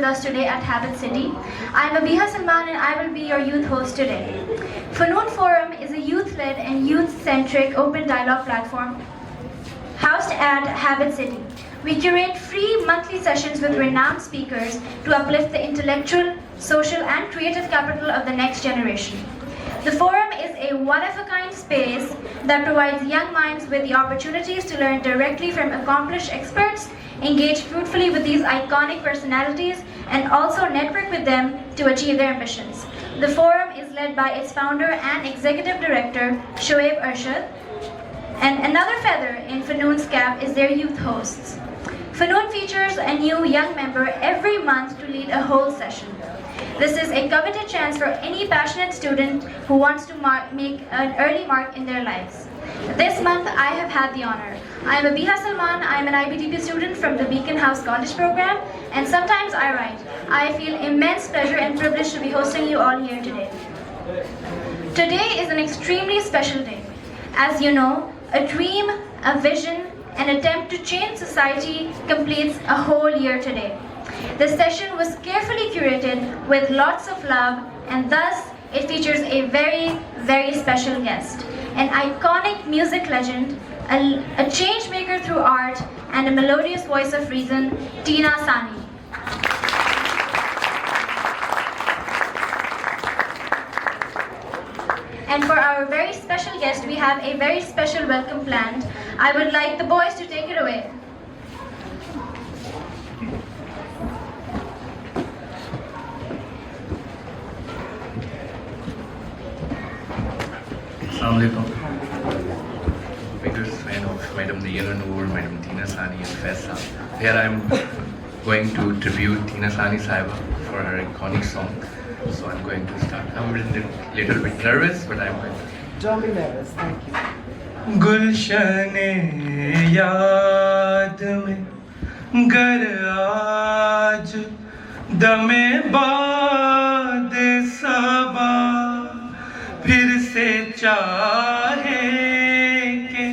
us today at Habit City. I'm Abiha Salman and I will be your youth host today. Fanoon Forum is a youth-led and youth-centric open dialogue platform housed at Habit City. We curate free monthly sessions with renowned speakers to uplift the intellectual, social and creative capital of the next generation. The forum is a one-of-a-kind space that provides young minds with the opportunities to learn directly from accomplished experts, engage fruitfully with these iconic personalities, and also network with them to achieve their ambitions. The forum is led by its founder and executive director, Shoaib Arshad, and another feather in Fanoon's cap is their youth hosts. Fanoon features a new young member every month to lead a whole session. This is a coveted chance for any passionate student who wants to make an early mark in their lives. This month, I have had the honor. I am Abiha Salman. I am an IBTP student from the Beacon House College program, and sometimes I write. I feel immense pleasure and privilege to be hosting you all here today. Today is an extremely special day. As you know, a dream, a vision, an attempt to change society completes a whole year today. The session was carefully curated with lots of love, and thus it features a very, very special guest, an iconic music legend, a change maker through art, and a melodious voice of reason, Tina Sani. And for our very special guest, we have a very special welcome planned. I would like the boys to take it away. Assalamualaikum. Biggest fan of Madam Diana Noor, Madam Tina Sani and Faisal. Here I'm going to tribute Tina Sani Sahiba for her iconic song. So I'm going to start. I'm a little bit nervous, but I'm going to. Don't be nervous, thank you. गुलशने याद में गर आज दमे बाद सबा फिर से चाहे के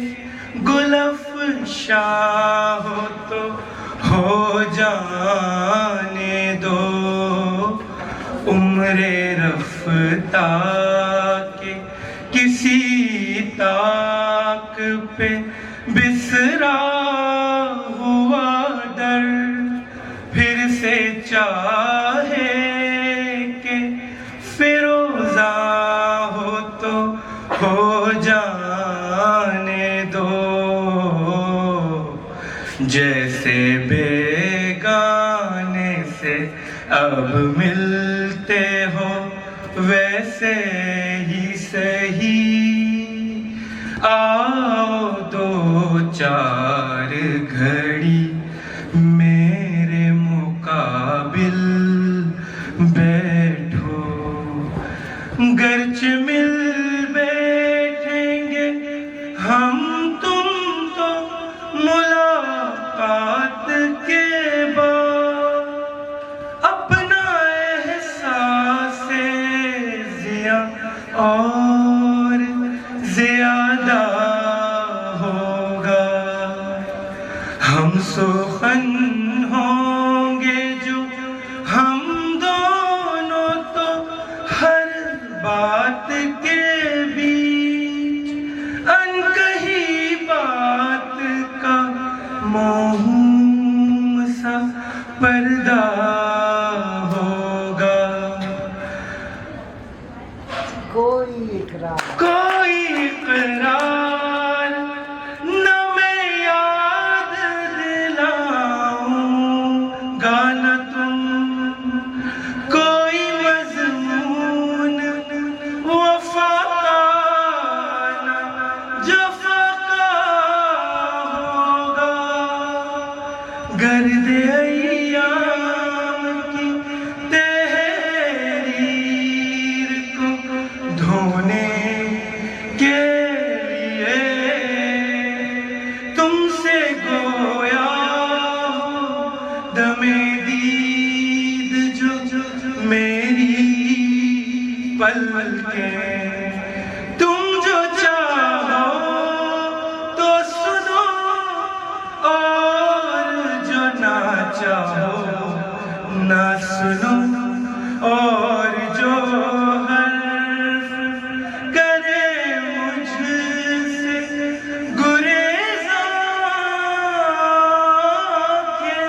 गुलफशा हो तो हो जाने दो उम्रे रफ्ता के किसी ताक पे बिसरा हुआ दर फिर से चाहे के फिरोजा हो तो हो जाने दो जैसे बेगाने से अब मिलते हो वैसे ही सही आओ दो चार घड़ी मेरे मुकाबिल बैठो गर्च मिल बैठेंगे हम तुम तो मुलाकात के बाद अपना एहसास जिया और ज्यादा होगा हम सुखन होंगे जो हम दोनों तो हर बात के बीच अनकही बात का मासूम सा पर्दा होगा कोई इकरार न मैं याद दिलाऊंगा न तुम कोई मजमून वफा का न जफा का होगा गर्द अय्याम की तहरीर को धोने के लिए तुमसे गोया दमे दीद जो मेरी पलकें तुम जो चाहो तो सुनो और जो ना चाहो ना सुनो और जो हर्फ करे मुझसे गुरेज़ा के,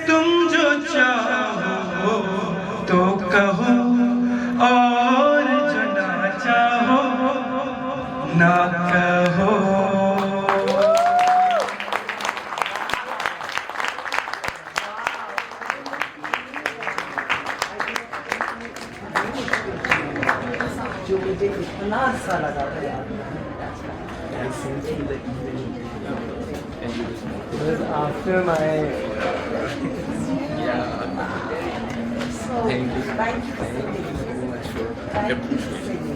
तुम जो चाहो तो कहो और जो ना चाहो ना कहो। जो मुझे इतना अच्छा लगा था यार, after my Thank you. thank you Thank you so much for appreciating.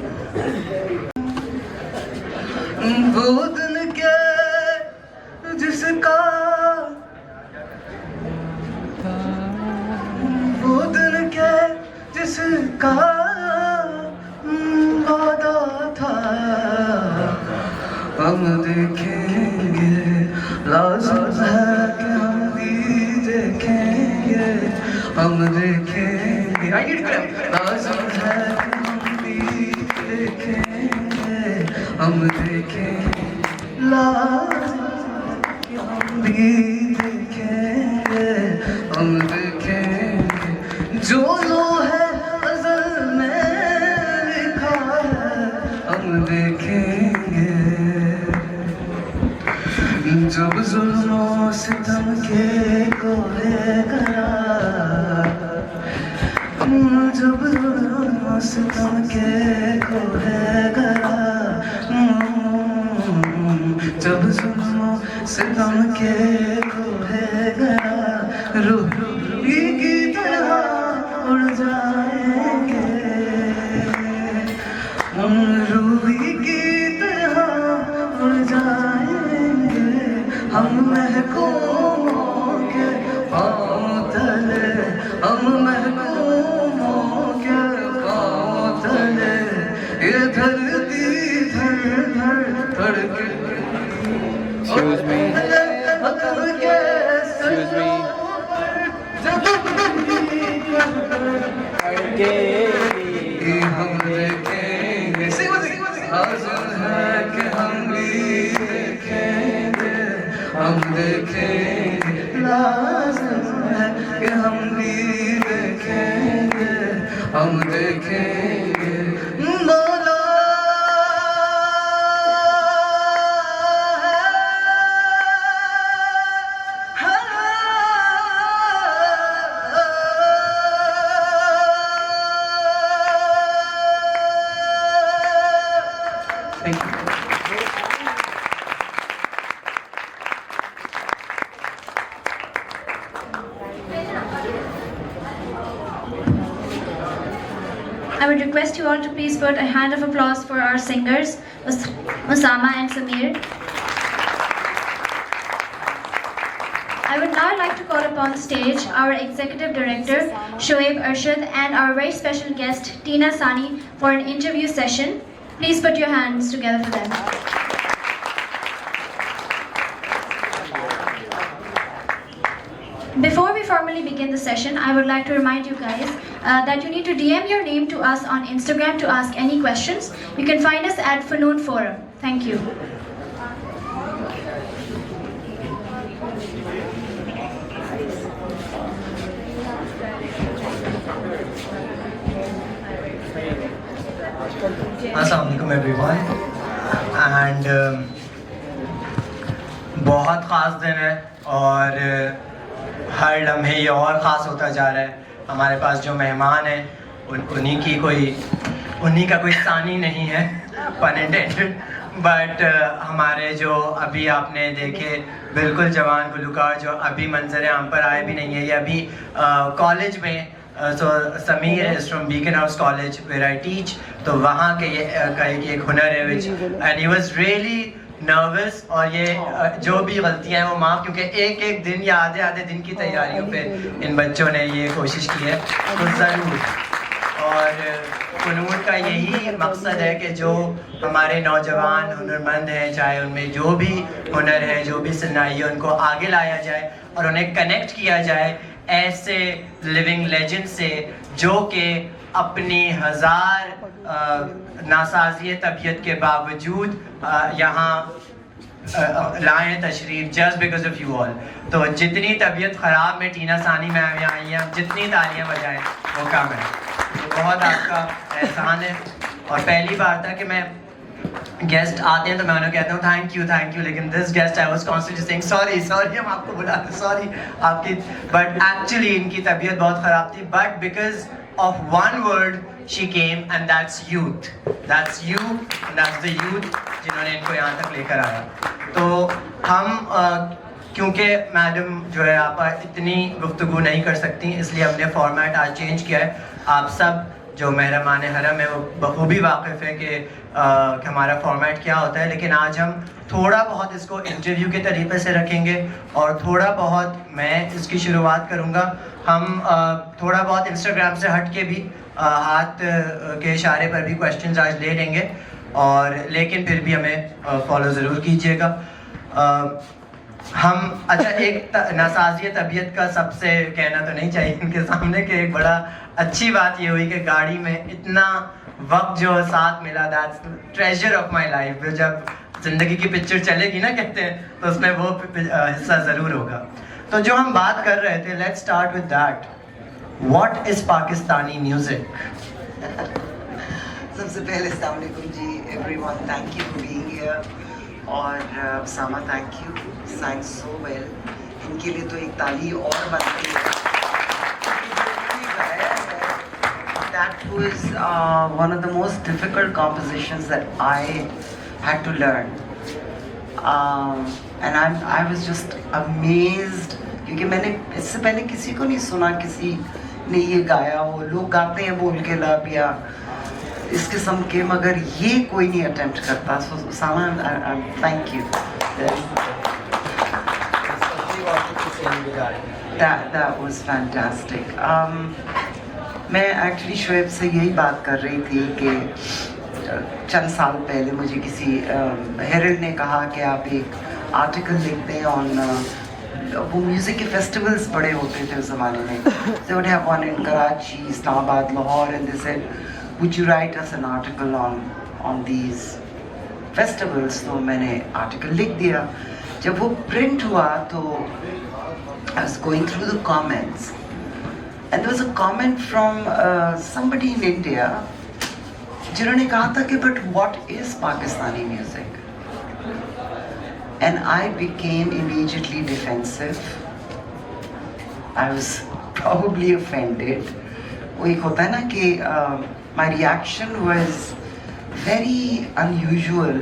वो दिन के जिसका वो दिन के जिसका वादा था, हम देखेंगे, लाज़िम है कि हम भी देखेंगे, हम देखेंगे, लाज़िम है कि हम भी देखेंगे, हम देखेंगे, लाज़िम है कि हम भी देखेंगे, हम देखेंगे, जो लो है अज़ल में लिखा है, हम देखेंगे। जब जुल्मों सितम के कोहे करार, जब जुल्मों सितम के कोहे करार, जब जुल्मों सितम के कोहे करार, रूही की तरह उड़ जाएंगे, रूही की तरह उड़ जाएंगे, हम महकूमों के पाँव तले, हम महकूमों के पाँव तले, ये धरती धड़ धड़ धड़के। Excuse me. Excuse me. हम देखेंगे, हाज़िर है कि हम भी देखेंगे, हम देखेंगे, लाज़िम है कि हम भी देखेंगे, हम देखेंगे। मौला Thank you. I would request you all to please put a hand of applause for our singers, Osama and Samir. I would now like to call upon the stage our Executive Director, Shoaib Arshad, and our very special guest, Tina Sani, for an interview session. Please put your hands together for them. Before we formally begin the session, I would like to remind you guys that you need to DM your name to us on Instagram to ask any questions. You can find us at Fanoon Forum. Thank you. अस्सलामुअलैकुम everyone and बहुत ख़ास दिन है और हर लम्हे ये और ख़ास होता जा रहा है। हमारे पास जो मेहमान हैं उन्हीं का कोई सानी नहीं है, पन इंटेंडेड, बट हमारे जो अभी आपने देखे बिल्कुल जवान गुलकार जो अभी मंजर आम पर आए भी नहीं है, ये अभी कॉलेज में So Samir is from Beacon House College where I teach. तो वहाँ के ये का एक हुनर है which and he was really nervous और ये जो भी गलतियाँ हैं वो माफ़, क्योंकि एक दिन या आधे दिन की तैयारियों पे इन बच्चों ने ये कोशिश की है। तो ज़रूर और फ़नून का यही मकसद है कि जो हमारे नौजवान हुनरमंद हैं, चाहे उनमें जो भी हुनर है, जो भी सनाई है, उनको आगे लाया जाए और उन्हें कनेक्ट किया जाए ऐसे लिविंग लेजेंड से जो कि अपनी हज़ार नासाज़िय तबीयत के बावजूद यहाँ लाएँ तशरीफ just because of you all. तो जितनी तबीयत ख़राब में टीना सानी मैम यहाँ आई हैं, जितनी तालियां बजाएं वो कम है। तो बहुत आपका एहसान है। और पहली बार था कि मैं गेस्ट आते हैं तो मैं उन्हें कहता हूँ थैंक यू, लेकिन this guest I was constantly saying sorry हम आपको बुला रहे, सॉरी आपकी, बट एक्चुअली इनकी तबीयत बहुत ख़राब थी, but because of one word she came and that's youth, that's you, that's the youth जिन्होंने इनको यहाँ तक लेकर आया। तो हम क्योंकि मैडम जो है आप इतनी गुफ्तगू नहीं कर सकती, इसलिए हमने फॉर्मेट आज चेंज किया है। आप सब जो मेहरमान हरम है वो बखूबी वाकिफ़ है कि हमारा फॉर्मेट क्या होता है, लेकिन आज हम थोड़ा बहुत इसको इंटरव्यू के तरीके से रखेंगे और थोड़ा बहुत मैं इसकी शुरुआत करूँगा। हम थोड़ा बहुत इंस्टाग्राम से हट के भी हाथ के इशारे पर भी क्वेश्चंस आज ले लेंगे, और लेकिन फिर भी हमें फॉलो ज़रूर कीजिएगा। हम अच्छा एक नासाज़िय तबीयत का सबसे कहना तो नहीं चाहिए इनके सामने कि एक बड़ा अच्छी बात ये हुई कि गाड़ी में इतना वक्त जो साथ मिला, that's treasure of my life. जब ज़िंदगी की पिक्चर चलेगी ना कहते हैं, तो उसमें वो हिस्सा ज़रूर होगा। तो जो हम बात कर रहे थे, let's start with that, what is Pakistani music? सबसे पहले अस्सलाम वालेकुम जी everyone, thank you for being here. और सामा thank you, sang so well। इनके लिए तो एक ताली और बनती है। That was one of the most difficult compositions that I had to learn, and I was just amazed क्योंकि मैंने इससे पहले किसी को नहीं सुना, किसी ने ये गाया हो। लोग गाते हैं बोल के लब या इस किस्म के, मगर ये कोई नहीं अटेम्प्ट करता। सो सामा, thank you. That was fantastic. मैं एक्चुअली शोएब से यही बात कर रही थी कि चंद साल पहले मुझे किसी हेरल्ड ने कहा कि आप एक आर्टिकल लिख दें ऑन वो म्यूज़िक के फेस्टिवल्स बड़े होते थे उस ज़माने में। They would have one in Karachi, Islamabad, Lahore, and they said, would you write us an article on these festivals? तो मैंने आर्टिकल लिख दिया। जब वो प्रिंट हुआ तो I was going through the comments, and there was a comment from somebody in India जिन्होंने कहा था कि but what is Pakistani music? And I became immediately defensive. I was probably offended. वो एक होता है ना कि my reaction was very unusual,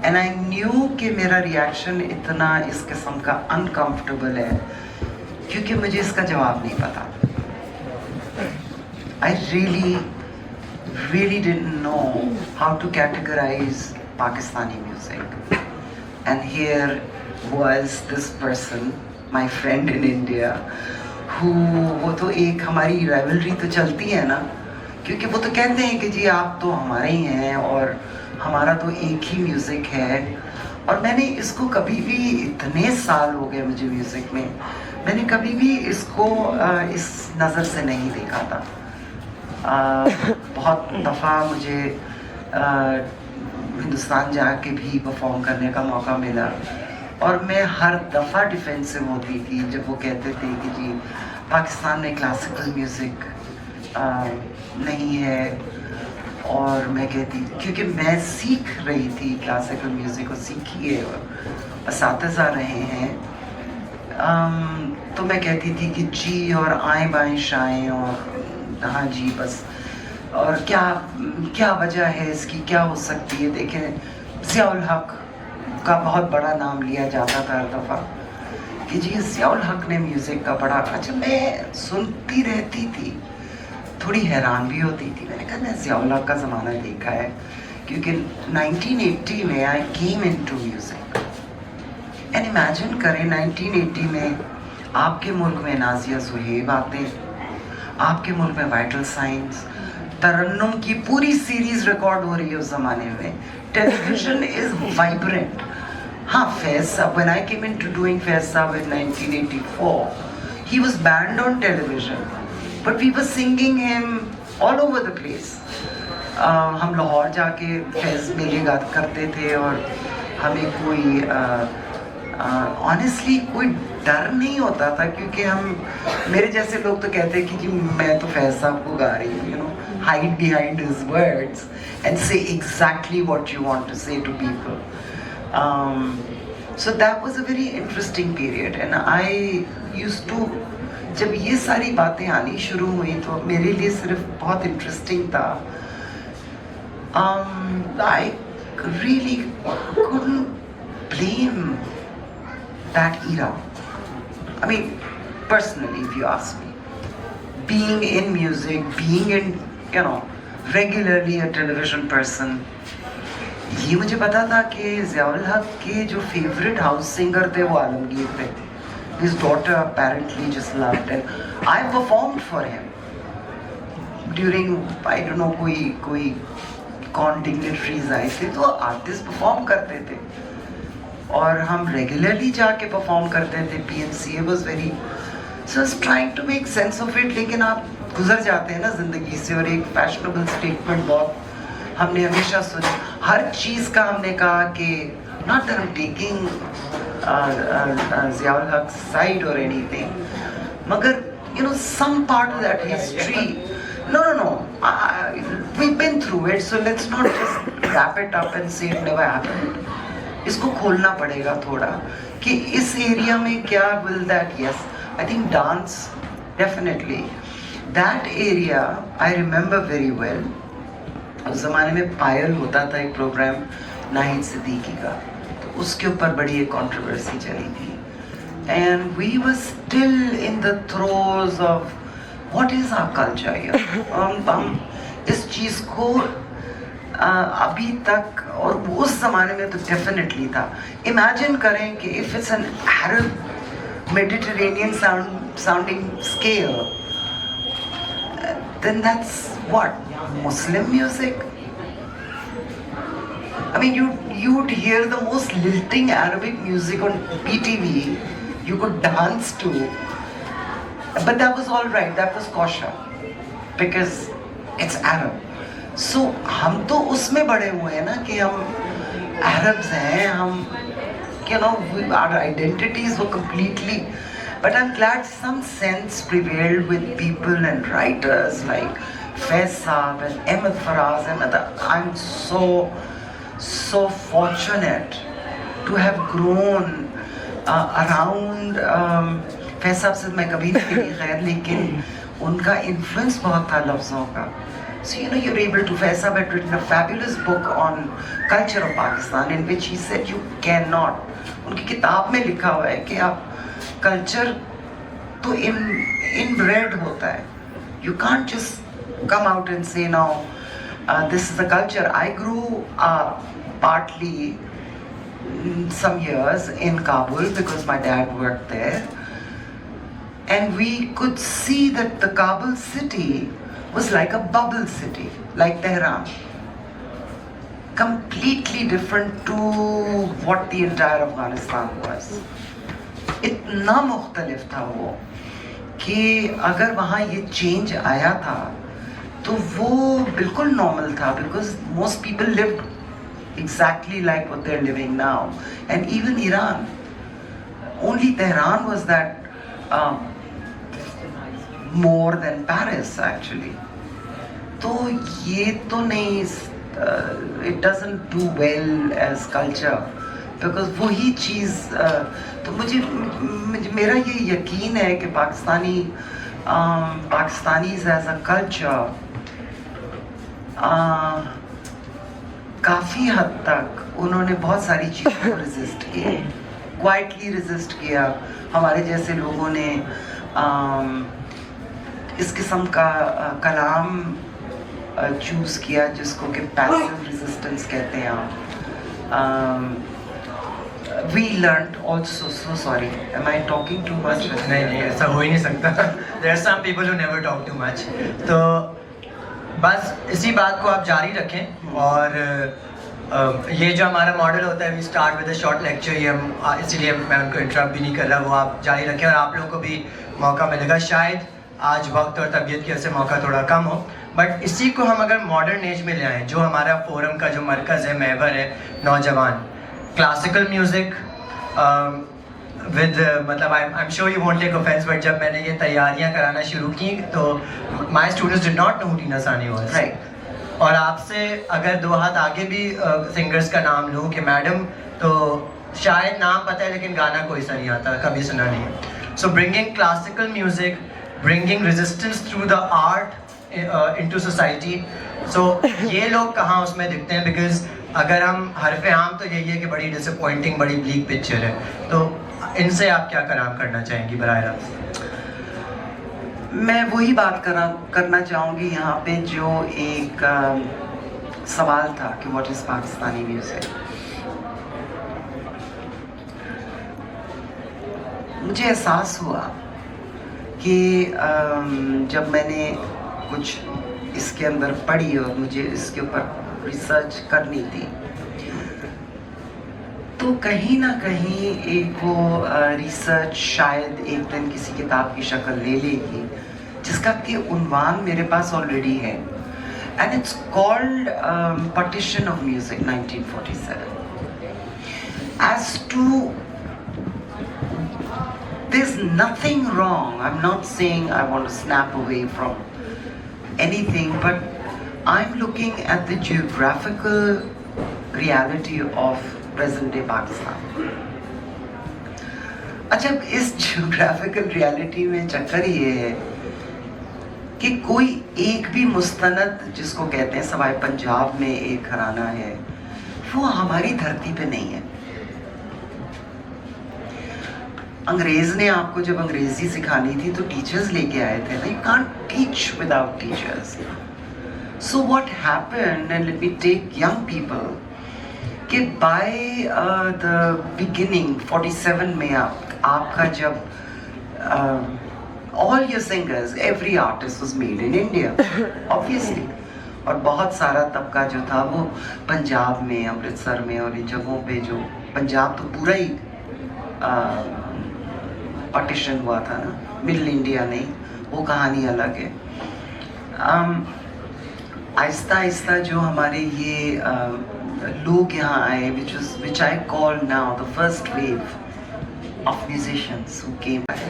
and I knew कि मेरा रिएक्शन इतना इस किस्म का अनकम्फर्टेबल है क्योंकि मुझे इसका जवाब नहीं पता। I really didn't know how to categorize Pakistani music, and here was this person, my friend in India, who वो तो एक हमारी rivalry तो चलती है ना, क्योंकि वो तो कहते हैं कि जी आप तो हमारे ही हैं और हमारा तो एक ही म्यूज़िक है। और मैंने इसको कभी भी, इतने साल हो गए मुझे म्यूज़िक में, मैंने कभी भी इसको इस नज़र से नहीं देखा था। बहुत दफ़ा मुझे हिंदुस्तान जाके भी परफॉर्म करने का मौका मिला और मैं हर दफ़ा डिफेंसिव होती थी जब वो कहते थे कि जी पाकिस्तान में क्लासिकल म्यूज़िक नहीं है। और मैं कहती, क्योंकि मैं सीख रही थी क्लासिकल म्यूज़िक, और सीखी है और असातिज़ा रहे हैं, तो मैं कहती थी कि जी और आएँ बाएँ शाएँ और हाँ जी बस। और क्या वजह है इसकी, क्या हो सकती है? देखें, ज़ियाउल हक का बहुत बड़ा नाम लिया जाता था हर दफ़ा कि जी ज़ियाउल हक ने म्यूज़िक का बड़ा, अच्छा मैं सुनती रहती थी, थोड़ी हैरान भी होती थी। मैंने कहा मैं ज़ियाउल हक का ज़माना देखा है, क्योंकि 1980 में I came into music. And imagine करें 1980 में आपके मुल्क में नाज़िया ज़ुहैब आते, आपके मुल्क में वाइटल साइंस, तरन्नुम की पूरी सीरीज़ रिकॉर्ड हो रही है उस ज़माने में। Television is vibrant. हाँ, फैज़ साहब, when I came into doing Faiz साहब in 1984, he was banned on television, but we were singing him all over the place. हम लाहौर जाके फैज़ मेले करते थे और हमें कोई ऑनेस्टली कोई डर नहीं होता था, क्योंकि हम मेरे जैसे लोग तो कहते हैं कि जी मैं तो फैज़ साहब को गा रही हूँ, you know, hide behind his words and say exactly what you want to say to people. So that was a very interesting period, and I used to, जब ये सारी बातें आनी शुरू हुई तो मेरे लिए सिर्फ बहुत इंटरेस्टिंग था. I really couldn't blame that era. I mean, personally, if you ask me, being in music, being in, you know, regularly a television person, ये मुझे पता था कि ज़ियाउल हक के जो फेवरेट हाउस सिंगर थे वो आलमगीर थे. His daughter apparently just loved it. I performed for him during, I don't know, कोई कौन डिग्नेटरीज आए थे तो आर्टिस्ट परफॉर्म करते थे और हम रेगुलरली जाके परफॉर्म करते थे. PMCA was very, so I was trying to make sense of it. लेकिन आप गुजर जाते हैं ना ज़िंदगी से, और एक फैशनेबल स्टेटमेंट बहुत हमने हमेशा सुना, हर चीज़ का हमने कहा कि not that I'm taking Ziaul हक side or anything, मगर you know some part of that history, no, we've been through it, so let's not just wrap it up and say it never happened. इसको खोलना पड़ेगा थोड़ा कि इस area में क्या will that, yes, I think dance definitely, that area I remember very well. उस ज़माने में पायल होता था एक प्रोग्राम नाहिद सिद्दीकी का, तो उसके ऊपर बड़ी एक कंट्रोवर्सी चली थी, and we were still in the throes of what is our culture here. हम इस चीज़ को अभी तक, और उस ज़माने में तो डेफिनेटली था. इमेजिन करें कि if it's an Arab Mediterranean sounding scale, then that's what, Muslim music? I mean, you'd hear the most lilting Arabic music on PTV, you could dance to, but that was all right, that was kosher, because it's Arab. So हम तो उसमें बड़े हुए हैं ना कि हम Arabs हैं, हम, you know, our identities were completely, but I'm glad some sense prevailed with people and writers like Faiz Saab and Ahmed Faraz and other. I'm so fortunate to have grown around Faiz Saab से मैं कभी नहीं मिली खैर, लेकिन उनका influence बहुत था लफ्ज़ों का. So you know, you're able to, Faiz Saab had written a fabulous book on culture of Pakistan in which he said you cannot, उनकी किताब में लिखा हुआ है कि आप culture तो inbred होता है. You can't just come out and say now this is the culture. I grew up partly some years in Kabul because my dad worked there, and we could see that the Kabul city was like a bubble city, like Tehran. Completely different to what the entire Afghanistan was. इतना मुख्तलिफ था वो कि अगर वहाँ ये change आया था तो वो बिल्कुल नॉर्मल था, because most people lived exactly like what they're living now, and even Iran. Only Tehran was that more than Paris actually. तो ये तो नहीं, it doesn't do well as culture, because वही चीज़, तो मुझे मेरा ये यकीन है कि Pakistanis as a culture काफ़ी हद तक उन्होंने बहुत सारी चीज़ों को रेजिस्ट किया, क्वाइटली रेजिस्ट किया. हमारे जैसे लोगों ने इस किस्म का कलाम चूज़ किया जिसको कि पैसिव रेजिस्टेंस कहते हैं आप. We learned also, so sorry, am I talking too much? नहीं, ऐसा हो ही नहीं सकता. There are some people who never talk too much. तो बस इसी बात को आप जारी रखें और ये जो हमारा मॉडल होता है, we start with a short lecture, ये हम इसलिए मैं उनको इंटरप्ट भी नहीं कर रहा, वो आप जारी रखें और आप लोगों को भी मौका मिलेगा। शायद आज वक्त और तबीयत की वजह से मौका थोड़ा कम हो, बट इसी को हम अगर मॉडर्न एज में ले आएँ, जो हमारा फोरम का जो मरकज़ है, महवर है नौजवान, क्लासिकल म्यूज़िक विद मतलब I am sure you won't take offence, but जब मैंने ये तैयारियां कराना शुरू की तो my students did not know who Tina Sani was, right. और आपसे अगर दो हाथ आगे भी सिंगर्स का नाम लूँ कि मैडम, तो शायद नाम पता है लेकिन गाना कोई सा नहीं आता, कभी सुना नहीं है। So bringing classical music, bringing resistance through the art into society, so ये लोग कहाँ उसमें दिखते हैं? बिकॉज अगर हम हरफ आम तो यही है कि बड़ी डिसअपॉइंटिंग, बड़ी ब्लीक पिक्चर है, तो इनसे आप क्या कलाम करना चाहेंगी बराह रास्त? मैं वही बात करना चाहूँगी यहाँ पे जो एक सवाल था कि व्हाट इज़ पाकिस्तानी म्यूज़िक। मुझे एहसास हुआ कि जब मैंने कुछ इसके अंदर पढ़ी और मुझे इसके ऊपर रिसर्च करनी थी, तो कहीं ना कहीं एक वो रिसर्च शायद एक दिन किसी किताब की शक्ल ले लेगी, जिसका कि उन्वान मेरे पास ऑलरेडी है, and it's called partition of music 1947। As to there's nothing wrong, I'm not saying I want to snap away from anything, but I'm looking at the geographical reality of present day Pakistan. अच्छा, इस geographical reality में चक्कर ये है कि कोई एक भी मुस्तनद, जिसको कहते हैं सवाए पंजाब में एक घराना है, वो हमारी धरती पे नहीं है। अंग्रेज ने आपको जब अंग्रेजी सिखानी थी तो टीचर्स लेके आए थे ना, you can't teach without teachers. So what happened, and let me take young people, कि बाय द बिगिनिंग 47 में आपका जब all your singers, every artist was made in India obviously, और बहुत सारा तबका जो था वो पंजाब में, अमृतसर में और इन जगहों पे, जो पंजाब तो पूरा ही पार्टीशन हुआ था ना, मिडिल इंडिया नहीं, वो कहानी अलग है। आहिस्ता आहिस्ता जो हमारे ये लोग यहाँ आए, which I call now the first wave of musicians who came back,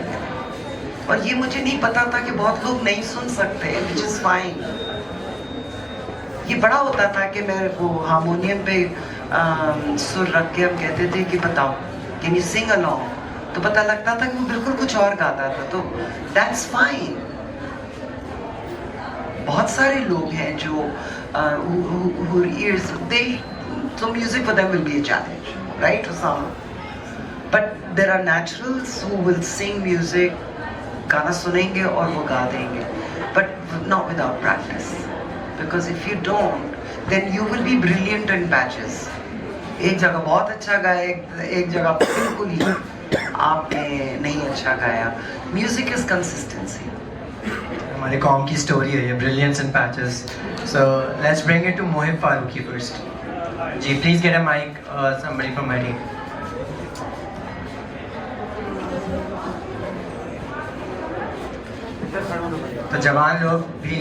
और ये मुझे नहीं पता था कि बहुत लोग नहीं सुन सकते, which is fine। ये बड़ा होता था कि मैं वो हारमोनियम पे सुर रख के हम कहते थे कि बताओ कैन यू सिंग अलोंग, तो पता लगता था कि वो बिल्कुल कुछ और गाता था, तो दैट्स फाइन। बहुत सारे लोग हैं जो who ears, they, so music for them will be a challenge, right, for some, but there are naturals who will sing music, गाना सुनेंगे और वो गा देंगे, but not without practice, because if you don't, then you will be brilliant in patches। एक जगह बहुत अच्छा गाया, एक जगह बिल्कुल ही आपने नहीं अच्छा गाया। Music is consistency. हमारे कॉम की स्टोरी है ये, brilliance in patches. So let's bring it to Mohib Farooqui first. जी please get a mic, somebody from my team. तो जवान लोग भी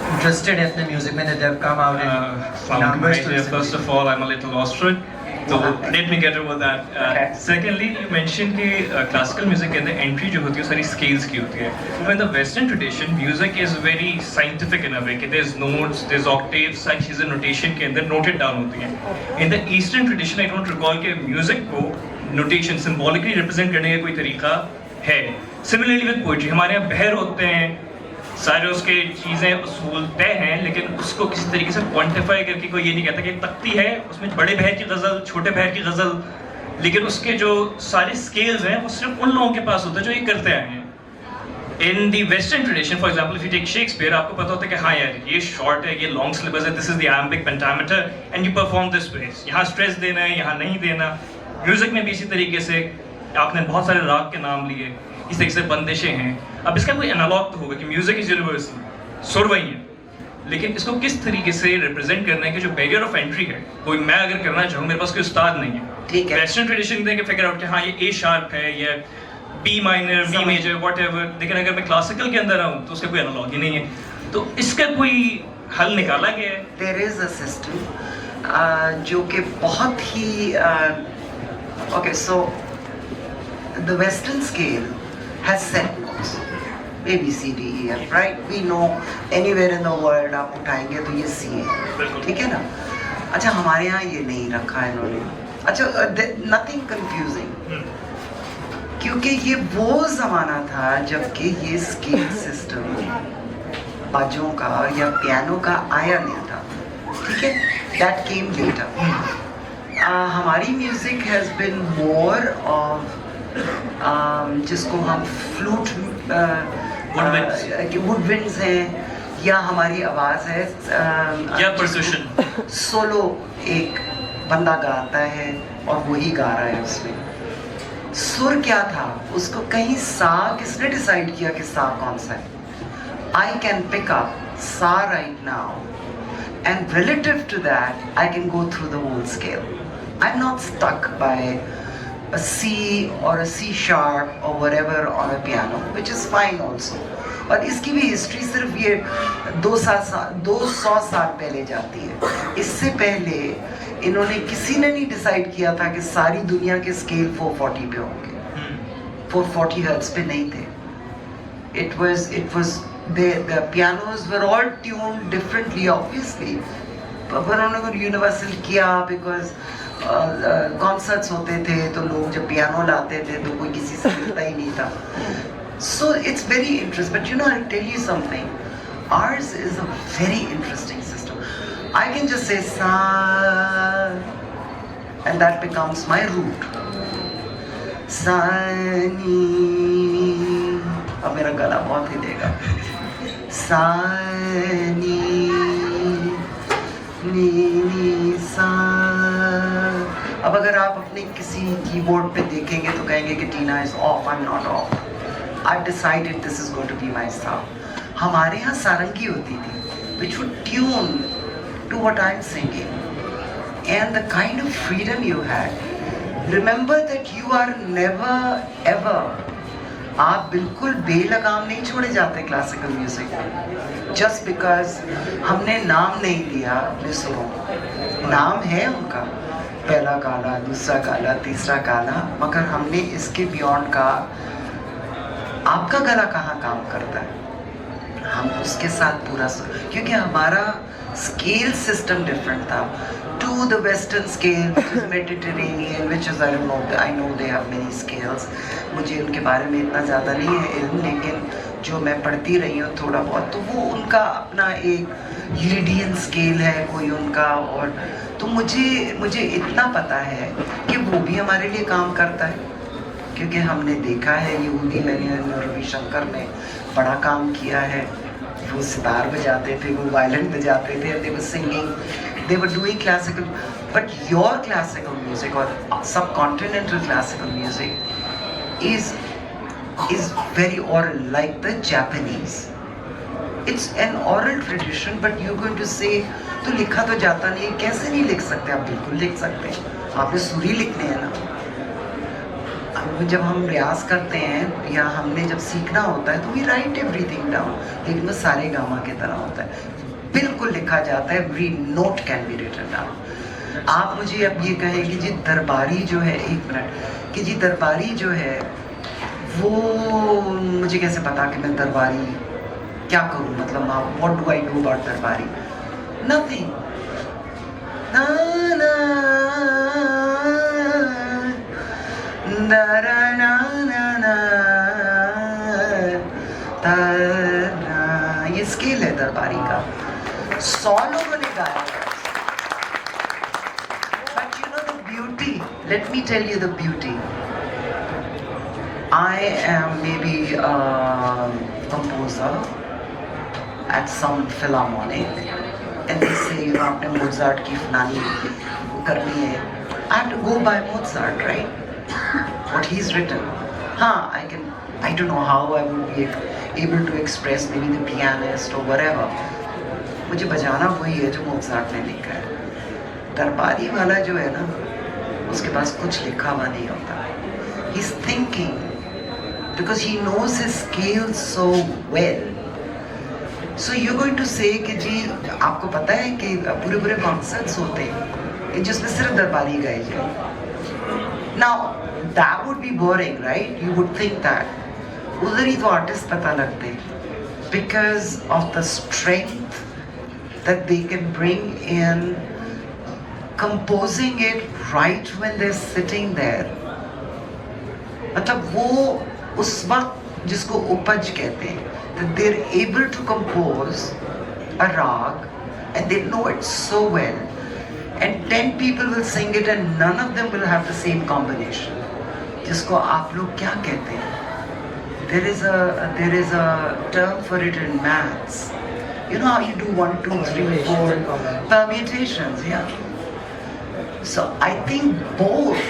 interested in the music when they have come out in numbers to listen. First of all, I'm a little lost for it, so let me get over that. Okay. Secondly, you mentioned कि classical music के अंदर entry जो होती है सारी scales की होती है. So in the Western tradition, music is very scientific in a way कि there's notes, there's octaves, सारी चीजें notation के अंदर noted down होती हैं. In the Eastern tradition, I don't recall कि music को notation symbolically represent करने का कोई तरीका है। Similarly with poetry, हमारे यहाँ बहर होते हैं, सारे उसके चीज़ें उसूल तय हैं, लेकिन उसको किसी तरीके से क्वांटिफाई करके कोई ये नहीं कहता कि एक तख्ती है, उसमें बड़े बहर की गज़ल, छोटे बहर की गज़ल, लेकिन उसके जो सारे स्केल्स हैं वो सिर्फ उन लोगों के पास होते हैं जो ये करते आए हैं। In the western tradition, for example, if you take Shakespeare, आपको पता होता है कि हाँ यार ये शॉर्ट है, ये लॉन्ग सिलेबस है, this is the iambic pentameter and you perform this way, यहाँ स्ट्रेस देना है, यहाँ नहीं देना। म्यूजिक में भी इसी तरीके से आपने बहुत सारे राग के नाम लिए, इस तरीके से बंदिशें हैं। अब इसका कोई एनालॉग तो होगा कि म्यूजिक इज यूनिवर्सल, सुर वही है, लेकिन इसको किस तरीके से रिप्रेजेंट करना है कि जो बैरियर ऑफ एंट्री है, कोई मैं अगर करना चाहूँ, मेरे पास कोई उस्ताद नहीं है, ठीक है। वेस्टर्न ट्रेडिशन देके फिगर आउट कि हाँ ये ए शार्प है, ये B minor, B major, whatever, लेकिन अगर मैं क्लासिकल के अंदर आऊँ तो उसका कोई एनालॉग ही नहीं है, तो इसका कोई हल निकाला गया है? देयर इज अ सिस्टम जो कि बहुत ही okay, so the western scale has set notes A B C D E F, right? We know anywhere in the world आप उठाएंगे तो ये C है, ठीक है ना? अच्छा, हमारे यहाँ ये नहीं रखा है इन्होंने। अच्छा, nothing confusing, क्योंकि ये वो ज़माना था जबकि ये स्केल सिस्टम बाजों का या पियानो का आया नहीं था, ठीक है? That came later. हमारी music has been more of जिसको हम फ्लूट वुडविंड्स हैं, या हमारी आवाज़ है या परक्यूशन, सोलो एक बंदा गाता है और वही गा रहा है। उसमें सुर क्या था, उसको कहीं सा किसने डिसाइड किया कि सा कौन सा है? I can pick up sa right now, and relative to that I can go through the whole scale. I'm not stuck by a C or a C sharp or whatever on a piano, which is fine also. और इसकी भी history सिर्फ ये 200 साल पहले जाती है। इससे पहले इन्होंने किसी ने नहीं डिसाइड किया था कि सारी दुनिया के स्केल 440 पे होंगे, 440 हर्ट्ज पे नहीं थे। It was the pianos were all tuned differently, obviously, पर उन्होंने यूनिवर्सल किया बिकॉज कॉन्सर्ट्स होते थे तो लोग जब पियानो लाते थे तो कोई किसी से मिलता ही नहीं था। So it's very interesting, but you know, I'll tell you something. Ours is a very interesting system. I can just say sa, and that becomes my root. Sa ni, अब मेरा गला बहुत ही देगा। Sa ni, ni ni sa। अब अगर आप अपने किसी कीबोर्ड पे देखेंगे तो कहेंगे कि टीना is off, I'm not off. I've decided this is going to be my sound. हमारे यहाँ सारंगी होती थी, which would tune to what I'm singing, and the kind of freedom you had. Remember that you are never ever, आप बिल्कुल बेलगाम नहीं छोड़े जाते classical music में, just because हमने नाम नहीं दिया अपने सुरों को। नाम है उनका, पहला काला, दूसरा काला, तीसरा काला, मगर हमने इसके बियॉन्ड का आपका गला कहाँ काम करता है, हम उसके साथ पूरा क्योंकि हमारा स्केल सिस्टम डिफरेंट था to the western scale, which is Mediterranean, which is I know they have many scales. मुझे उनके बारे में इतना ज़्यादा नहीं है इल्म, लेकिन जो मैं पढ़ती रही हूँ थोड़ा बहुत, तो वो उनका अपना एक यूलिडियन स्केल है कोई उनका, और तो मुझे इतना पता है कि वो भी हमारे लिए काम करता है, क्योंकि हमने देखा है यहूदी में रविशंकर ने बड़ा काम किया है। वो सितार बजाते थे, वो वायलिन बजाते थे, they were singing, they were doing classical, but your classical music or subcontinental classical music is very oral, like the Japanese. It's an oral tradition, but you're going to say तो लिखा तो जाता नहीं, कैसे नहीं लिख सकते? आप बिल्कुल लिख सकते हैं, आपने सुरी लिखने हैं ना। जब हम रियाज करते हैं या हमने जब सीखना होता है तो वी राइट एवरीथिंग डाउन, लेकिन वो सारे गामा की तरह होता है, बिल्कुल लिखा जाता है, every note can be written down. आप मुझे अब ये कहें कि जी दरबारी जो है, एक मिनट, कि जी दरबारी जो है वो मुझे कैसे पता कि मैं दरबारी क्या करूँ, मतलब what do I do about दरबारी? नथिंग। ना ना ना ना ना ना, ये स्केल है दरबारी का, 100 लोगों ने गाया है। But you know the beauty, let me tell you the beauty. I am maybe a composer at some philharmonic, and they say, you know, आपने मोज़ार्ट की फलानी करनी है, I have to go by Mozart, right? What he's written. I don't know how I would be able to express maybe the pianist or whatever. मुझे बजाना वही है जो मोज़ार्ट ने लिखा है। दरबारी वाला जो है ना, उसके पास कुछ लिखा हुआ नहीं होता। He's thinking because he knows his scales so well. So you're going to say कि जी आपको पता है कि पूरे पूरे कॉन्सर्ट्स होते हैं जिसमें सिर्फ दरबारी गाए जाए। Now that would be boring, right? You would think that. उधर ही तो आर्टिस्ट पता लगते हैं because of the strength that they can bring in composing it right when they're sitting there. मतलब वो उस वक्त जिसको उपज कहते हैं, that they're able to compose a rag and they know it so well, and 10 people will sing it and none of them will have the same combination, जिसको आप लोग क्या कहते हैं? There is a term for it in maths. You know how you do 1, 2, 3, 4 permutations, yeah. So I think both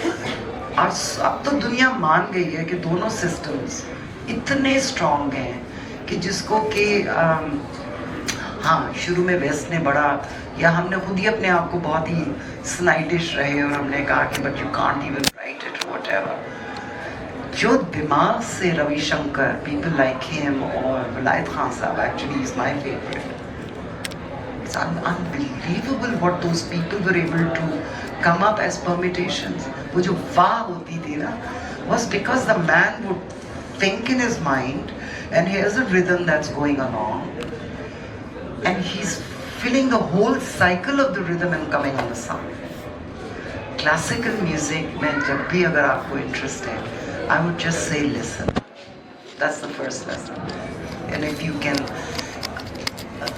are, अब तो दुनिया मान गई है कि दोनों सिस्टम्स इतने स्ट्रॉन्ग हैं कि जिसको कि हाँ शुरू में वेस्ट ने बड़ा, या हमने खुद ही अपने आप को बहुत ही स्नाइडिश रहे और हमने कहा कि but you can't even right it whatever. जो दिमाग से रविशंकर, पीपल लाइक हिम, और वलायत खान साहब, actually is my favourite. It's unbelievable what those people were able to come up as permutations. वो जो वाह होती थी ना, was because the man would think in his mind and here's a rhythm that's going along and he's filling the whole cycle of the rhythm and coming on the sound. Classical music में जब भी अगर आपको interest है, I would just say listen. That's the first lesson. And if you can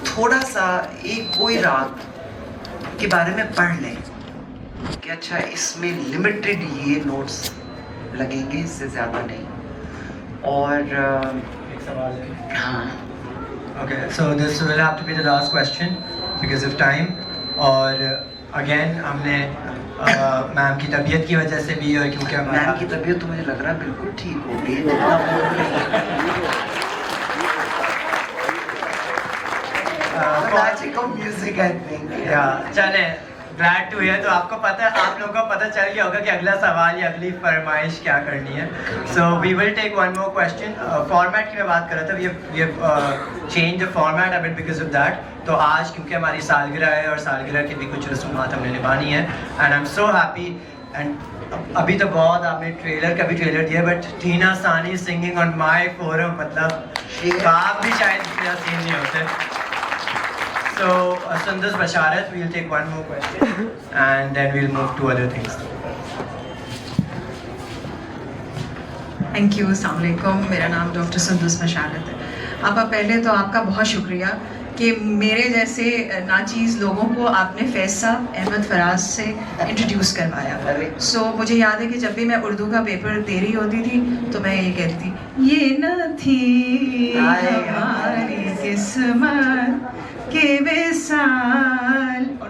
थोड़ा सा एक कोई राग के बारे में पढ़ लें कि अच्छा इसमें लिमिटेड ये नोट्स लगेंगे, इससे ज़्यादा नहीं। और एक सवाल है। हाँ, Okay, so this will have to be the last question because of time. और again हमने मैम की तबीयत की वजह से भी, और क्योंकि मैम की तबीयत तो मुझे लग रहा है बिल्कुल ठीक हो गई, जितना बोल रही है। Magic of music, I think. चले ग्लैड टू हियर। तो आपको पता है, आप लोगों को पता चल गया होगा कि अगला सवाल या अगली फरमाइश क्या करनी है। So we will take one more question. Format की मैं बात कर रहा था, we have change the format a bit because of that. तो आज क्योंकि हमारी सालगिरह है और सालगिरह की भी कुछ रसूमात हमने निभानी है, and I am so happy. And अभी तो बहुत आपने ट्रेलर का भी ट्रेलर दिया, बट टीना सानी सिंगिंग ऑन माई फोरम, मतलब आप भी शायद मेरा सीन नहीं होते। So, Sundus Basharat, we'll take one more question and then we'll move to other things. Thank you, अस्सलाम वालेकुम। मेरा नाम डॉक्टर सुंदस बशारत है। आपा पहले तो आपका बहुत शुक्रिया कि मेरे जैसे नाचीज़ लोगों को आपने फैज़ साहब, अहमद फराज से इंट्रोड्यूस करवाया। सो मुझे याद है कि जब भी मैं उर्दू का पेपर दे रही होती थी तो मैं ये कहती, ये न थी हमारी किस्मत के विसाल। और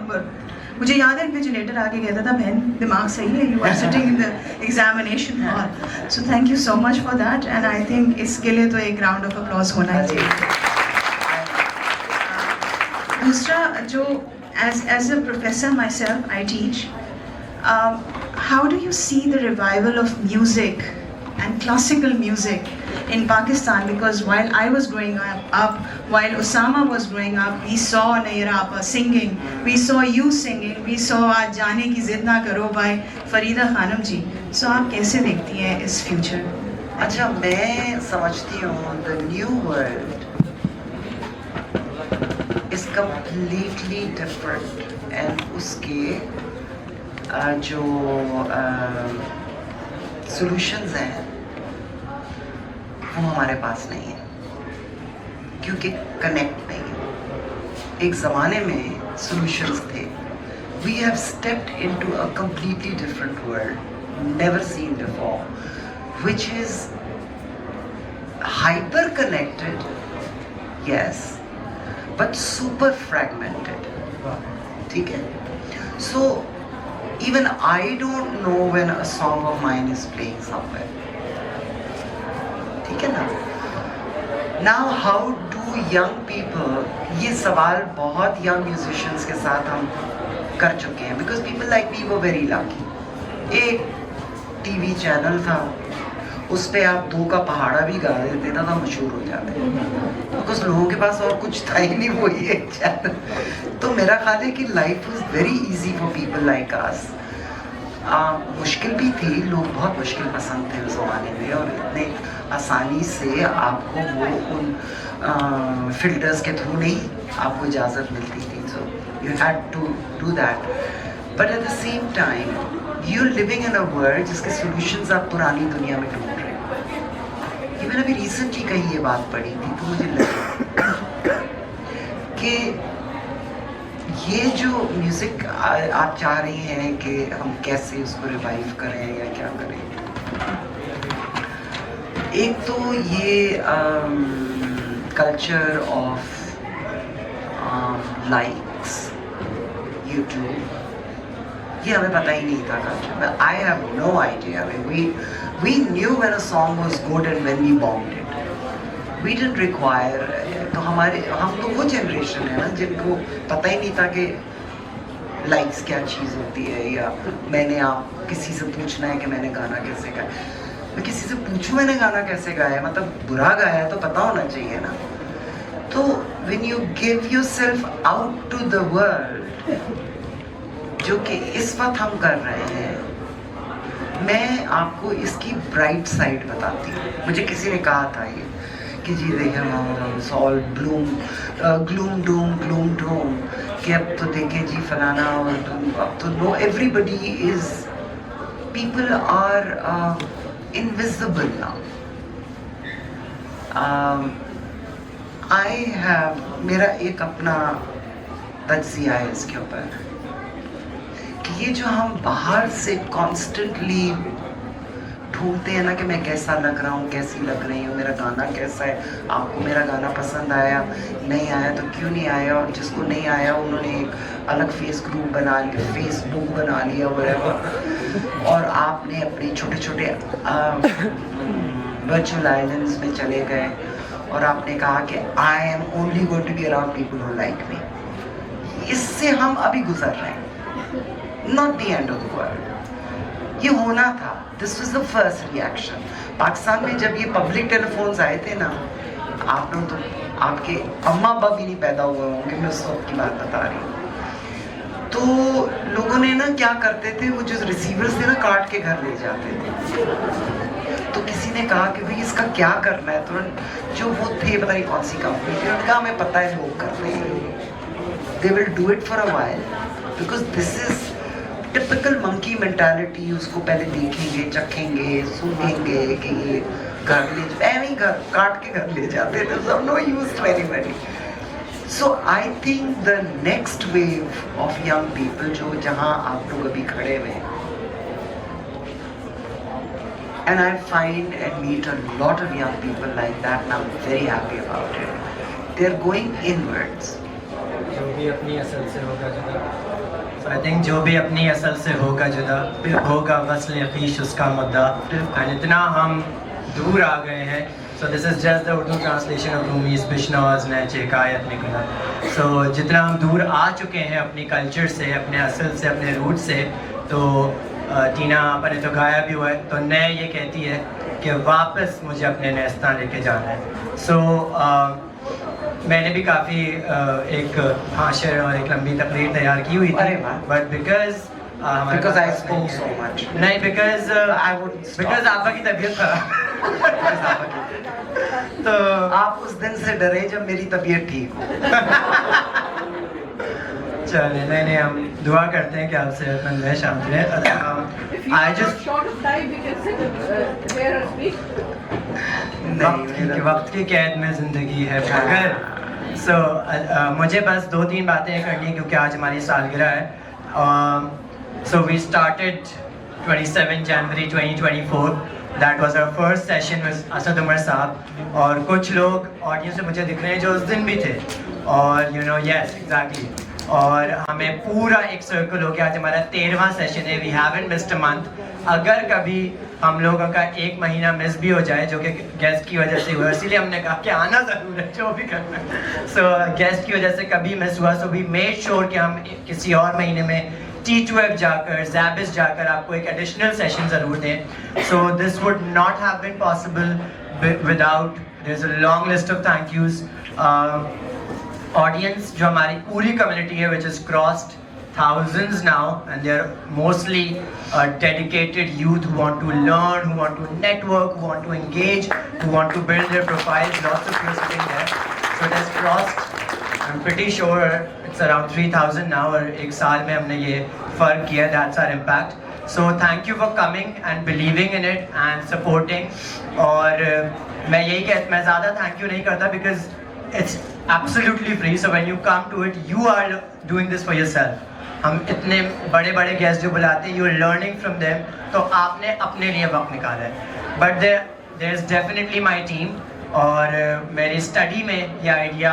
मुझे याद है इन्विजिलेटर आके कहता था, बहन दिमाग सही है, you are sitting in the examination hall. So thank you so much for that, and I think इसके लिए तो एक राउंड ऑफ अप्लॉज होना चाहिए। दूसरा, जो as a professor myself I teach, how do you see the revival of music and classical music in Pakistan? Because while I was growing up, while Osama was growing up, we saw Naira Appa singing, we saw you singing, we saw आज जाने की जिद ना करो by Farida Khanam ji. So आप कैसे देखती हैं इस फ्यूचर? अच्छा, मैं समझती हूँ the new world is completely different, and उसके जो solutions हैं वो हमारे पास नहीं है, क्योंकि कनेक्ट नहीं है। एक ज़माने में solutions थे। We have stepped into a completely different world, never seen before, which is hyper connected, yes, but super fragmented. ठीक है? So even I don't know when a song of mine is playing somewhere. ठीक है ना? Now how do young people, ये सवाल बहुत young musicians के साथ हम कर चुके हैं, बिकॉज पीपल लाइक मी वो वेरी लकी। एक टीवी चैनल था, उस पे आप 2 का पहाड़ा भी गा देते ना तो मशहूर हो जाते, बिकॉज लोगों के पास और कुछ था ही नहीं, वही एक चैनल। तो मेरा ख्याल है कि life is very easy for people like us. मुश्किल भी थी, लोग बहुत मुश्किल पसंद थे उस ज़माने में, और इतने आसानी से आपको वो उन फिल्टर्स के थ्रू नहीं आपको इजाज़त मिलती थी। So you had to do that, but at the same time you are living in a world जिसके सॉल्यूशंस आप पुरानी दुनिया में ढूंढ रहे हो। ये मैंने अभी रिसेंटली कहीं ये बात पढ़ी थी, तो मुझे लगा कि ये जो म्यूज़िक आप चाह रही हैं कि हम कैसे उसको रिवाइव करें या क्या करें, एक तो ये कल्चर ऑफ लाइक्स, यूट्यूब, ये हमें पता ही नहीं था culture. I have no idea. We knew when a song was good and when we bombed it. We didn't require. तो हम तो वो जनरेशन है ना जिनको पता ही नहीं था कि लाइक्स क्या चीज़ होती है, या मैंने आप किसी से पूछना है कि मैंने गाना कैसे गाया। मैं किसी से पूछूं मैंने गाना कैसे गाया, मतलब बुरा गाया है तो पता होना चाहिए ना। तो when you give yourself out to the world, जो कि इस वक्त हम कर रहे हैं, मैं आपको इसकी ब्राइट साइड बताती हूँ। मुझे किसी ने कहा था ये कि जी देखिए ऑल ग्लूम डूम कि अब तो देखें जी फलाना, और अब तो no, everybody is, people are invisible now. I have, मेरा एक अपना तज्जिया है इसके ऊपर कि ये जो हम बाहर से कॉन्स्टेंटली ढूंढते हैं ना कि मैं कैसा लग रहा हूँ, कैसी लग रही हूँ, मेरा गाना कैसा है, आपको मेरा गाना पसंद आया, नहीं आया तो क्यों नहीं आया, और जिसको नहीं आया उन्होंने एक अलग फेस ग्रुप बना लिया, फेसबुक बना लिया, व्हाटएवर, और आपने अपने छोटे छोटे वर्चुअल आइलैंड्स में चले गए और आपने कहा कि I am only going to be around people who like me. इससे हम अभी गुजर रहे हैं, not the end of the world. ये होना था, this was the first reaction. Pakistan में जब ये पब्लिक टेलीफोन्स आए थे ना, आप लोग तो, आपके अम्मा अब्बा भी नहीं पैदा हुए होंगे, मैं उस वक्त की बात बता रही हूँ। तो लोगों ने ना क्या करते थे, वो जो रिसीवर्स थे ना काट के घर ले जाते थे। तो किसी ने कहा कि भाई इसका क्या करना है, तुरंत जो वो थे पता नहीं कौन सी कंपनी थी, उन्होंने कहा हमें पता है लोग करते हैं, they will do it for a while, because this is typical monkey mentality. उसको पहले देखेंगे, चखेंगे, सुनेंगे कि ये घर ले, ऐਵੇਂ घर काट के घर ले जाते थे, so no use to anybody. So I think the next wave of young people, जो जहाँ आप लोग अभी खड़े हुए हैं, and I find and meet a lot of young people like that, and I'm very happy about it. They're going inwards. जो भी अपनी असल से होगा जुदा, so I think जो भी अपनी असल से होगा जुदा, होगा वस्ल ख़ीश उसका मुद्दा, and इतना हम दूर आ गए हैं। So this is just the Urdu translation of Rumi's बिश्नौज़ ने हिकायत निकला। So जितना हम दूर आ चुके हैं अपनी कल्चर से, अपने असल से, अपने रूट से, तो टीना आपने तो गाया भी हुआ है, तो नए ये कहती है कि वापस मुझे अपने नेस्तां लेके जाना है। So मैंने भी काफ़ी एक भाषण और एक लंबी तकरीर तैयार की हुई थी, but Because I spoke so much. नहीं, because I wouldn't stop. because आपा की तबीयत खराब तो आप उस दिन से डरे जब मेरी तबीयत ठीक हो। चलिए, नहीं हम दुआ करते हैं कि आप सेहतमंद रहें, शांत रहें। I just short of time we can sit there and speak. वक्त की कैद में ज़िंदगी है मगर मुझे बस 2-3 बातें करनी, क्योंकि आज हमारी सालगिरह है। So we started 27 January 2024. That was our first session with Asad Umar साहब, और कुछ लोग ऑडियंस में मुझे दिख रहे हैं जो उस दिन भी थे, और yes exactly, और हमें पूरा एक सर्कल हो गया। आज हमारा 13वां सेशन है, we haven't missed a month। अगर कभी हम लोगों का 1 महीना मिस भी हो जाए, जो कि गेस्ट की वजह से हुआ, इसीलिए हमने कहा कि आना ज़रूर है जो भी करना है। सो गेस्ट की वजह से कभी मिस हुआ, सो वी मेड श्योर कि हम किसी और महीने में T2F जाकर, Zabis जाकर आपको एक एडिशनल सेशन ज़रूर दें। So this would not have been possible without, there is a long list of thank yous. Audience जो हमारी पूरी कम्युनिटी है, which is crossed thousands now, and they're mostly dedicated youth who want to learn, who want to network, who want to engage, who want to build their profiles. Lots of you sitting there. So it has crossed, I'm pretty sure it's around 3,000 now, और एक साल में हमने ये फर्क किया. That's our impact. So thank you for coming and believing in it and supporting. और मैं ज़्यादा thank you नहीं करता, because it's absolutely free. So when you come to it, you are doing this for yourself. हम इतने बड़े बड़े guest जो बुलाते हैं, you are learning from them, तो आपने अपने लिए वक्त निकाला है. But there is definitely my team, और मेरी स्टडी में ये आइडिया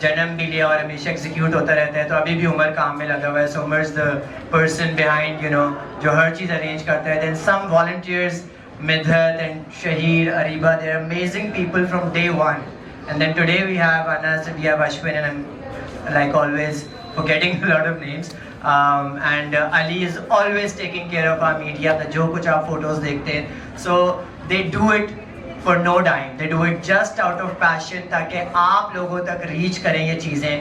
जन्म भी लिया और हमेशा एग्जीक्यूट होता रहता है. तो अभी भी उमर काम में लगा हुआ है. So Umar is the person behind, you know, जो हर चीज़ अरेंज करता है. Then some volunteers, Midhat and Shaheer, Areeba, they are amazing people from day one. And then today we have Anas, we have Ashwin, and I'm like always forgetting a lot of names. And Ali is always taking care of our media. The जो कुछ आप photos देखते हैं, so they do it for no dime. They do it just out of passion, ताकि आप लोगों तक reach करें ये चीज़ें.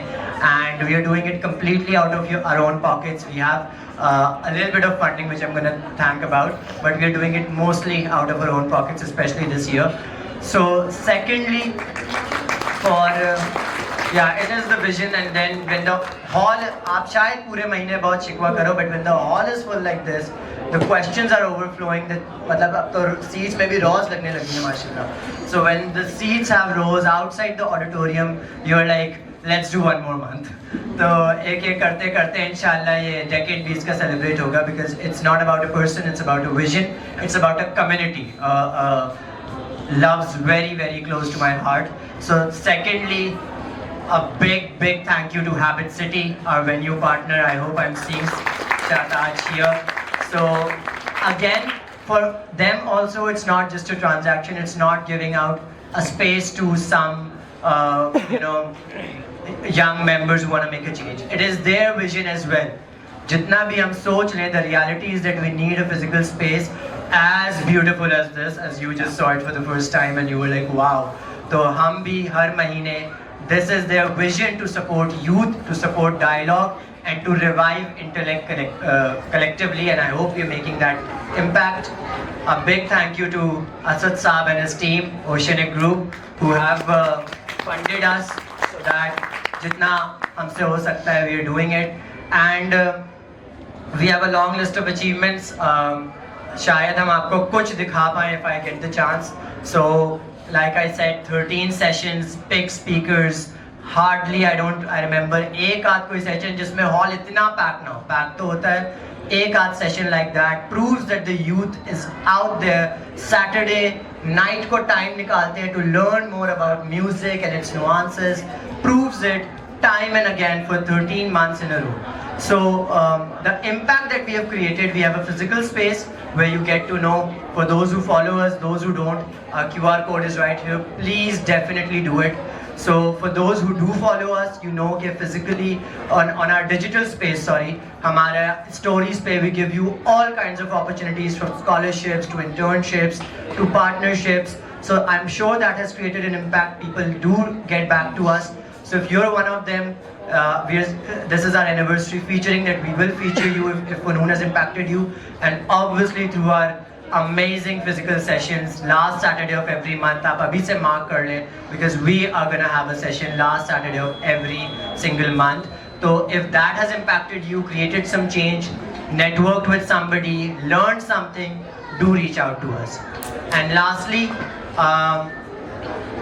And we are doing it completely out of our own pockets. We have a little bit of funding which I'm going to thank about, but we are doing it mostly out of our own pockets, especially this year. So secondly, for yeah, it is the vision. And then when the hall, आप शायद पूरे महीने बहुत शिकवा करो, but when the hall is full like this, the questions are overflowing. मतलब अब तो seats में भी rows लगने लगी हैं माशाल्लाह. So when the seats have rows outside the auditorium, you're like, let's do one more month. तो एक एक करते करते इंशाल्लाह ये decade 20 का celebrate होगा, because it's not about a person, it's about a vision, it's about a community. Love's very, very close to my heart. So secondly, a big thank you to Habit City, our venue partner. I hope I'm seeing Shataj here. So again, for them also, it's not just a transaction. It's not giving out a space to some you know, young members who want to make a change. It is their vision as well. जितना भी हम सोच लें, the reality is that we need a physical space as beautiful as this, as you just saw it for the first time and you were like, wow. तो हम भी हर महीने, this is their vision to support youth, to support dialogue, and to revive intellect collectively, and I hope we're making that impact. A big thank you to Asad Saab and his team, Oceanic Group, who have funded us so that jitna humse ho sakta hai, we are doing it. And we have a long list of achievements. शायद हम आपको कुछ दिखा पाएं if I get the chance. So like I said, 13 sessions, big speakers, hardly I remember एक आध कोई session जिसमें हॉल इतना पैक ना हो. पैक तो होता है, एक आध session like that proves that the youth is out there. Saturday night को टाइम निकालते हैं to learn more about music and its nuances. Proves it time and again for 13 months in a row. So the impact that we have created, we have a physical space where you get to know. For those who follow us, those who don't, our QR code is right here. Please definitely do it. So for those who do follow us, you know that physically on our digital space, हमारा stories पे we give you all kinds of opportunities, from scholarships to internships to partnerships. So I'm sure that has created an impact. People do get back to us. So if you're one of them, this is our anniversary featuring that we will feature you if Funoon has impacted you, and obviously through our amazing physical sessions last Saturday of every month. आप अभी से mark कर लें, because we are gonna have a session last Saturday of every single month. So if that has impacted you, created some change, networked with somebody, learned something, do reach out to us. And lastly,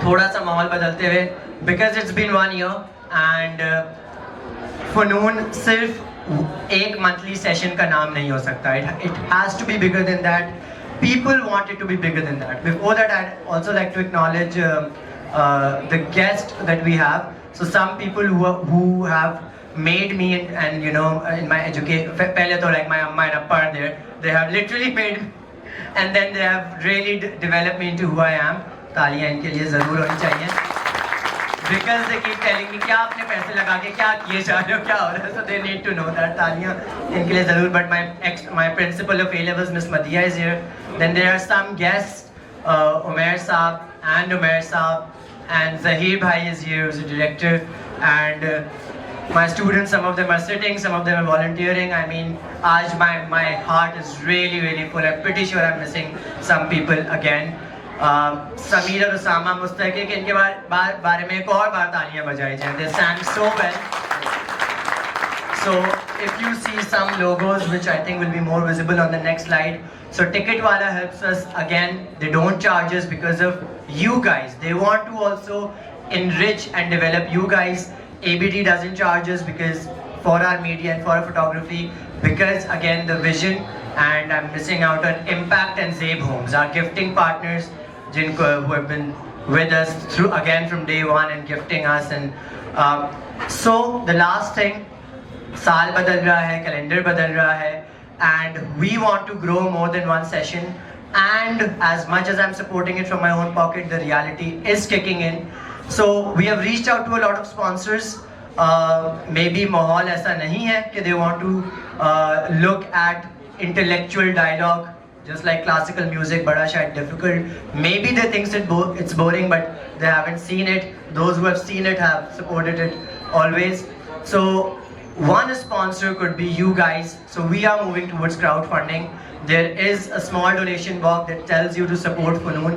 थोड़ा सा माहौल बदलते हुए, because it's been 1 year and Funoon सिर्फ एक monthly session का नाम नहीं हो सकता. It has to be bigger than that. People want it to be bigger than that. Before that, I'd also like to acknowledge the guests that we have. So some people who have made me and you know in my education, पहले तो like my amma and appa are there. They have literally made and then they have really developed me into who I am. तालियां इनके लिए ज़रूर होनी चाहिए. Because they keep telling me क्या आपने पैसे लगा के क्या किए जा रहे हो, क्या हो रहा है, so they need to know that. तालियां इनके लिए ज़रूर. But my principal of A-levels, Miss Madhiya, is here. Then there are some guests, Umair Saab and Umair Saab, and Zahir Bhai is here, who's a director, and my students, some of them are sitting, some of them are volunteering. I mean, आज my heart is really full. I'm pretty sure I'm missing some people again. Sameer और उसामा मुस्तहिक, इनके बारे में एक और बार तालियां बजाई जाएं. They sang so well. So if you see some logos, which I think will be more visible on the next slide. So Ticketwala helps us again. They don't charge us because of you guys. They want to also enrich and develop you guys. ABD doesn't charge us because for our media and for our photography, because again the vision, and I'm missing out on Impact and Zabe Homes, our gifting partners, who have been with us through again from day one and gifting us. And so the last thing, saal badal raha hai, calendar badal raha hai, and we want to grow more than one session. And as much as I'm supporting it from my own pocket, the reality is kicking in. So we have reached out to a lot of sponsors. Maybe माहौल ऐसा नहीं है कि they want to look at intellectual dialogue, just like classical music, bada shayad difficult. Maybe they think it's boring, but they haven't seen it. Those who have seen it have supported it always. So one sponsor could be you guys. So we are moving towards crowdfunding. There is a small donation box that tells you to support Funoon.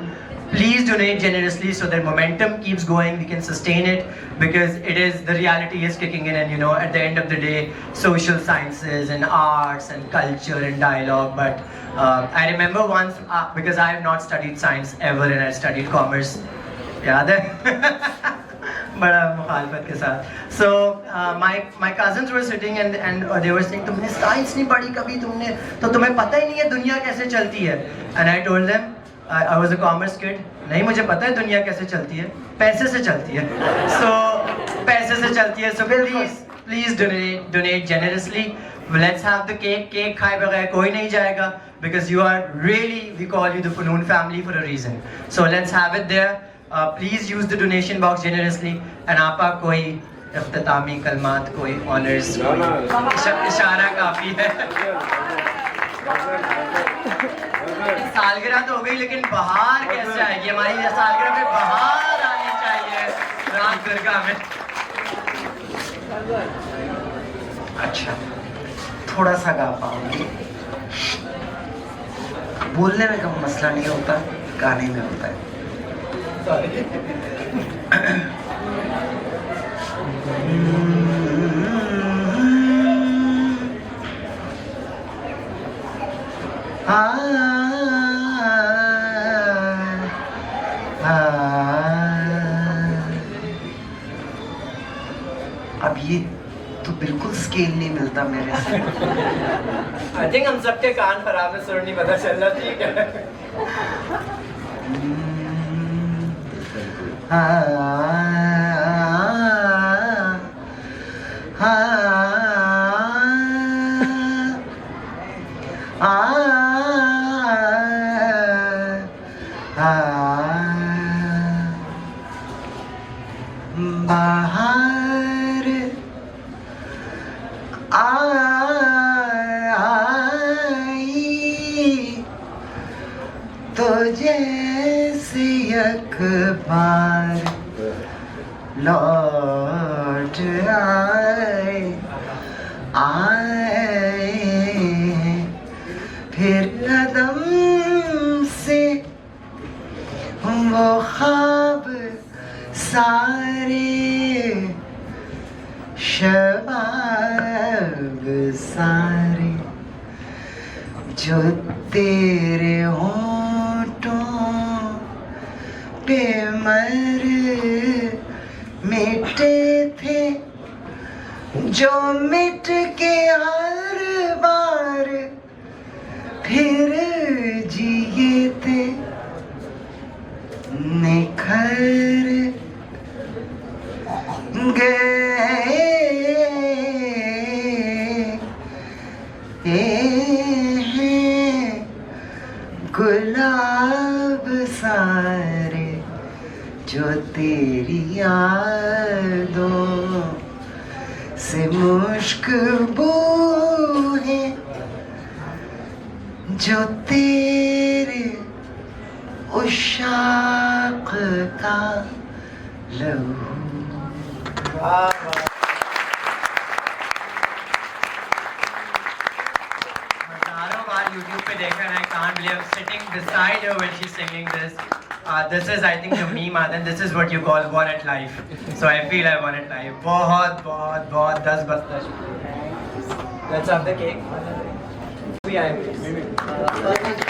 Please donate generously so that momentum keeps going, we can sustain it, because the reality is kicking in, and at the end of the day, social sciences and arts and culture and dialogue. But I remember once, because I have not studied science ever and I studied commerce. याद है? बड़ा मुखालफत के साथ. So my cousins were sitting and they were saying, तुमने science नहीं पढ़ी कभी, तुमने तो तुम्हें पता ही नहीं है दुनिया कैसे चलती है. And I told them, I was a commerce kid. नहीं मुझे पता है दुनिया कैसे चलती है, पैसे से चलती है. So पैसे से चलती है. So please donate generously. Let's have the cake. Cake खाए बगैर कोई नहीं जाएगा, because you are really, we call you the Funoon family for a reason. So let's have it there. Please use the donation box generously. And आपा कोई इफ्तितामी कलमात, कोई honors, इशारा काफी है. सालगिरह तो हो गई, लेकिन बहार कैसे आएगी? हमारी सालगिरह में बहार आनी चाहिए रात दरगाह में. अच्छा, थोड़ा सा गा पाऊंगी. बोलने में कम मसला नहीं होता, गाने में होता है. अब ये तो बिल्कुल स्केल नहीं मिलता मेरे से. I think हम सबके कान खराब है, सुर नहीं पता चल रहा. ठीक है. बाहर आई तो जैसे अखबार लौट आए फिर कदम से वो ख्वाब सारे शबाब सारे जो तेरे होठों पे मर मिटे थे, जो मिट के हर बार फिर जिए थे, निखर गए हैं जो तेरी यादों से मुश्क बूहे, जो तेरे उशाक का लहू। हजारों बार YouTube पे देखा and I can't believe I'm sitting beside her when she's singing this. This is, I think, the meme, and this is what you call one at life. So I feel I won at life. बहुत बहुत बहुत 10 शुक्रिया. Let's have the cake. We are.